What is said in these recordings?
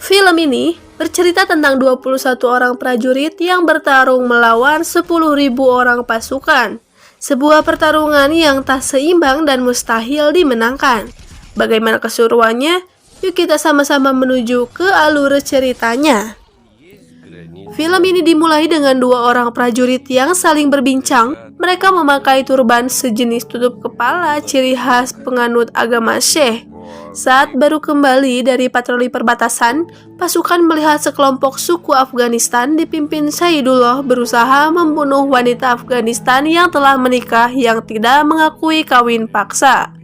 Film ini bercerita tentang 21 orang prajurit yang bertarung melawan 10.000 orang pasukan. Sebuah pertarungan yang tak seimbang dan mustahil dimenangkan. Bagaimana keseruannya? Yuk kita sama-sama menuju ke alur ceritanya. Film ini dimulai dengan dua orang prajurit yang saling berbincang. Mereka memakai turban sejenis tutup kepala ciri khas penganut agama Syekh. Saat baru kembali dari patroli perbatasan, pasukan melihat sekelompok suku Afghanistan dipimpin Saidullah berusaha membunuh wanita Afghanistan yang telah menikah yang tidak mengakui kawin paksa.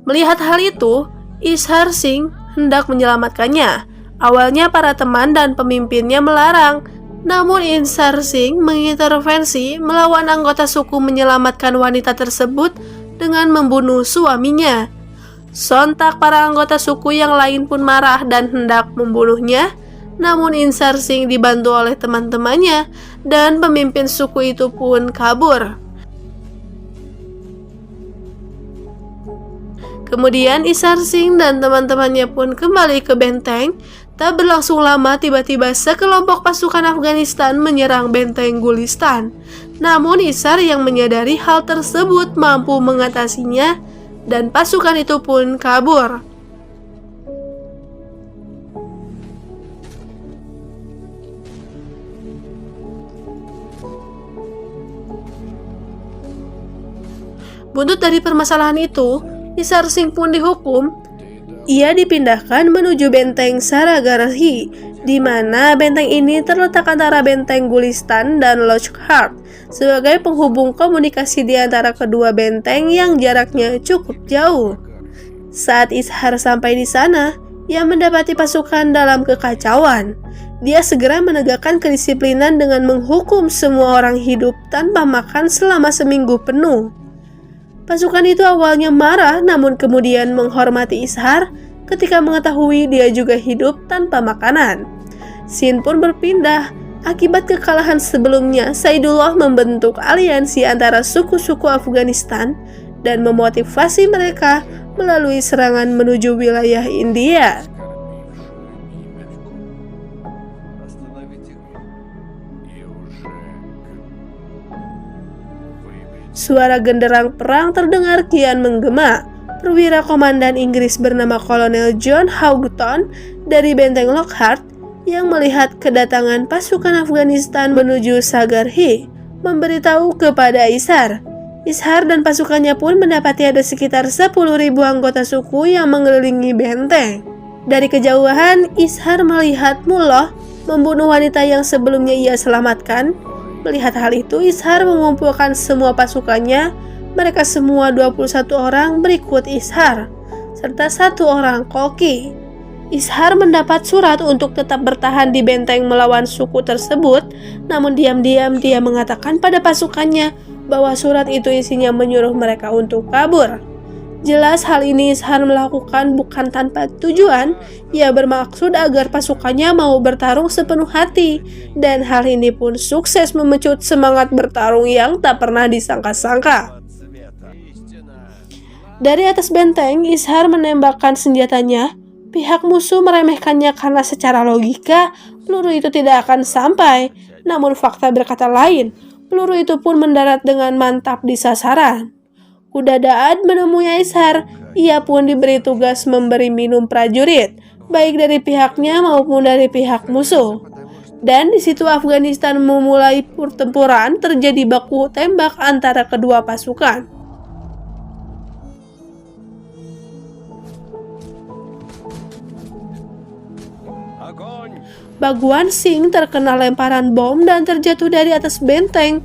Melihat hal itu, Ishar Singh hendak menyelamatkannya. Awalnya para teman dan pemimpinnya melarang, namun Ishar Singh mengintervensi melawan anggota suku menyelamatkan wanita tersebut dengan membunuh suaminya. Sontak para anggota suku yang lain pun marah dan hendak membunuhnya, namun Ishar Singh dibantu oleh teman-temannya dan pemimpin suku itu pun kabur. Kemudian Ishar Singh dan teman-temannya pun kembali ke benteng. Tak berlangsung lama, tiba-tiba sekelompok pasukan Afghanistan menyerang benteng Gulistan. Namun Ishar yang menyadari hal tersebut mampu mengatasinya dan pasukan itu pun kabur. Buntut dari permasalahan itu, Ishar Singh pun dihukum. Ia dipindahkan menuju benteng Saragarhi, di mana benteng ini terletak antara benteng Gulistan dan Lockhart, sebagai penghubung komunikasi di antara kedua benteng yang jaraknya cukup jauh. Saat Ishar sampai di sana, ia mendapati pasukan dalam kekacauan. Dia segera menegakkan kedisiplinan dengan menghukum semua orang hidup tanpa makan selama seminggu penuh. Pasukan itu awalnya marah, namun kemudian menghormati Ishar ketika mengetahui dia juga hidup tanpa makanan. Scene pun berpindah. Akibat kekalahan sebelumnya, Saidullah membentuk aliansi antara suku-suku Afghanistan dan memotivasi mereka melalui serangan menuju wilayah India. Suara genderang perang terdengar kian menggema. Perwira komandan Inggris bernama Kolonel John Houghton dari benteng Lockhart yang melihat kedatangan pasukan Afghanistan menuju Sagarhi memberitahu kepada Ishar. Ishar dan pasukannya pun mendapati ada sekitar 10.000 anggota suku yang mengelilingi benteng. Dari kejauhan, Ishar melihat Mullah membunuh wanita yang sebelumnya ia selamatkan. Melihat hal itu, Ishar mengumpulkan semua pasukannya. Mereka semua 21 orang berikut Ishar, serta 1 orang koki. Ishar mendapat surat untuk tetap bertahan di benteng melawan suku tersebut, namun diam-diam dia mengatakan pada pasukannya bahwa surat itu isinya menyuruh mereka untuk kabur. Jelas hal ini Ishar melakukan bukan tanpa tujuan. Ia bermaksud agar pasukannya mau bertarung sepenuh hati, dan hal ini pun sukses memecut semangat bertarung yang tak pernah disangka-sangka. Dari atas benteng, Ishar menembakkan senjatanya. Pihak musuh meremehkannya karena secara logika peluru itu tidak akan sampai. Namun fakta berkata lain. Peluru itu pun mendarat dengan mantap di sasaran. Kuda Da'ad menemui Ishar. Ia pun diberi tugas memberi minum prajurit, baik dari pihaknya maupun dari pihak musuh. Dan di situ Afghanistan memulai pertempuran. Terjadi baku tembak antara kedua pasukan. Bhagwan Singh terkena lemparan bom dan terjatuh dari atas benteng.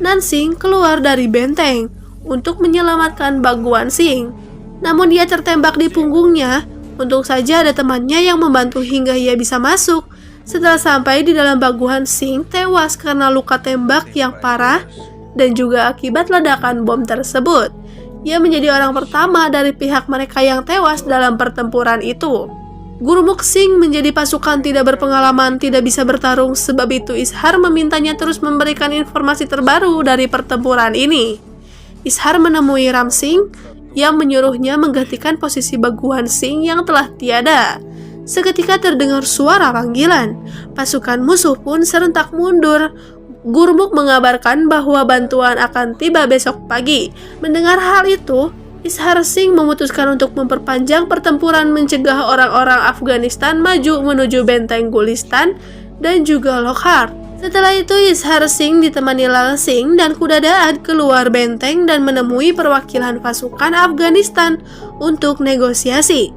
Nansingh keluar dari benteng untuk menyelamatkan Bhagwan Singh. Namun dia tertembak di punggungnya. Untung saja ada temannya yang membantu hingga ia bisa masuk. Setelah sampai di dalam, Bhagwan Singh tewas karena luka tembak yang parah dan juga akibat ledakan bom tersebut. Ia menjadi orang pertama dari pihak mereka yang tewas dalam pertempuran itu. Gurmukh Singh menjadi pasukan tidak berpengalaman, tidak bisa bertarung. Sebab itu Ishar memintanya terus memberikan informasi terbaru dari pertempuran ini. Ishar menemui Ram Singh yang menyuruhnya menggantikan posisi Bhagwan Singh yang telah tiada. Seketika terdengar suara panggilan. Pasukan musuh pun serentak mundur. Gurmuk mengabarkan bahwa bantuan akan tiba besok pagi. Mendengar hal itu, Ishar Singh memutuskan untuk memperpanjang pertempuran mencegah orang-orang Afghanistan maju menuju benteng Gulistan dan juga Lokhar. Setelah itu Ishar Singh ditemani Lal Singh dan Kuda Daad keluar benteng dan menemui perwakilan pasukan Afghanistan untuk negosiasi.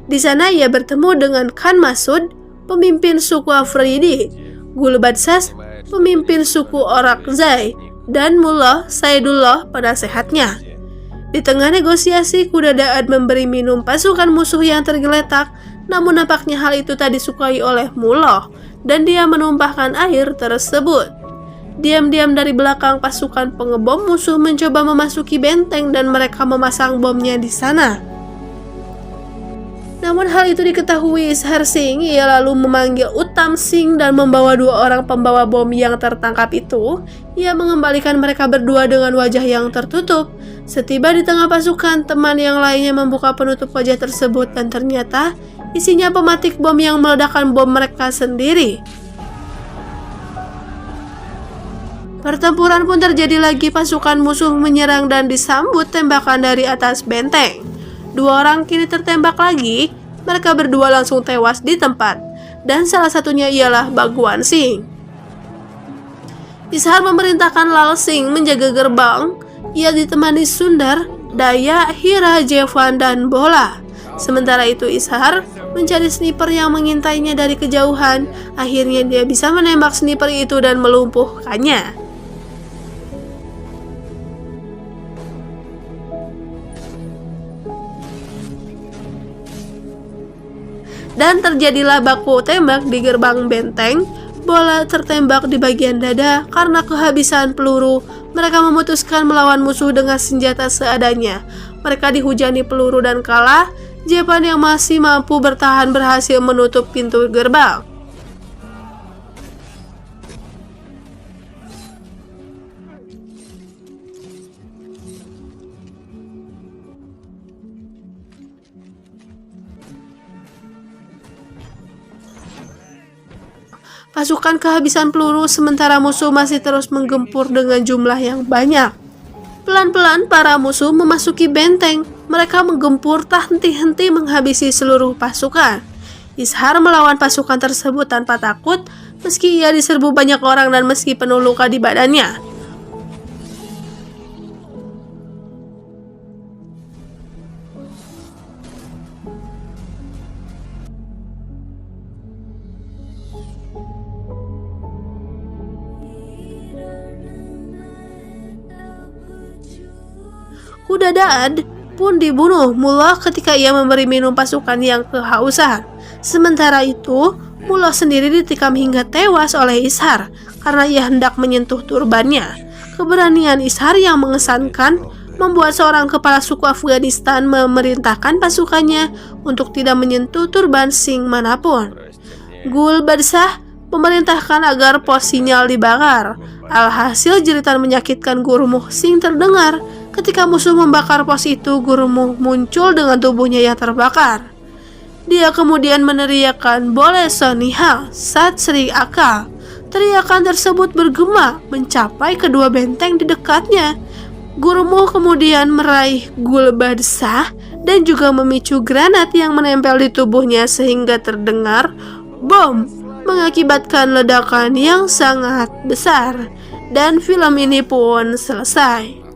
Di sana ia bertemu dengan Khan Masud, pemimpin suku Afridi, Gul Badsas, pemimpin suku Orakzai, dan Mullah Saidullah penasehatnya. Di tengah negosiasi, Kuda Daad memberi minum pasukan musuh yang tergeletak, namun nampaknya hal itu tak disukai oleh Mullah, dan dia menumpahkan air tersebut. Diam-diam dari belakang pasukan pengebom musuh mencoba memasuki benteng dan mereka memasang bomnya di sana. Namun hal itu diketahui Ishar Singh, ia lalu memanggil Uttam Singh dan membawa 2 orang pembawa bom yang tertangkap itu. Ia mengembalikan mereka berdua dengan wajah yang tertutup. Setiba di tengah pasukan, teman yang lainnya membuka penutup wajah tersebut dan ternyata isinya pematik bom yang meledakkan bom mereka sendiri. Pertempuran pun terjadi lagi, pasukan musuh menyerang dan disambut tembakan dari atas benteng. 2 orang kini tertembak lagi, mereka berdua langsung tewas di tempat, dan salah satunya ialah Bhagwan Singh. Ishar memerintahkan Lal Singh menjaga gerbang, ia ditemani Sundar, Daya, Hira, Jevan, dan Bola. Sementara itu Ishar mencari sniper yang mengintainya dari kejauhan. Akhirnya dia bisa menembak sniper itu dan melumpuhkannya. Dan terjadilah baku tembak di gerbang benteng. Bola tertembak di bagian dada karena kehabisan peluru. Mereka memutuskan melawan musuh dengan senjata seadanya. Mereka dihujani peluru dan kalah. Jepan yang masih mampu bertahan berhasil menutup pintu gerbang. Pasukan kehabisan peluru sementara musuh masih terus menggempur dengan jumlah yang banyak. Pelan-pelan para musuh memasuki benteng. Mereka menggempur tak henti-henti menghabisi seluruh pasukan. Ishar melawan pasukan tersebut tanpa takut meski ia diserbu banyak orang dan meski penuh luka di badannya. Kuda Daad pun dibunuh Mullah ketika ia memberi minum pasukan yang kehausan. Sementara itu, Mullah sendiri ditikam hingga tewas oleh Ishar karena ia hendak menyentuh turbannya. Keberanian Ishar yang mengesankan membuat seorang kepala suku Afghanistan memerintahkan pasukannya untuk tidak menyentuh turban Singh manapun. Gul Badsah memerintahkan agar pos sinyal dibakar. Alhasil jeritan menyakitkan Gurmukh Singh terdengar. Ketika musuh membakar pos itu, Gurmukh muncul dengan tubuhnya yang terbakar. Dia kemudian meneriakkan "Boleh Sonihal, Sat Sri Akal." Teriakan tersebut bergema mencapai kedua benteng di dekatnya. Gurmukh kemudian meraih Gul Badsah dan juga memicu granat yang menempel di tubuhnya sehingga terdengar bom, mengakibatkan ledakan yang sangat besar. Dan film ini pun selesai.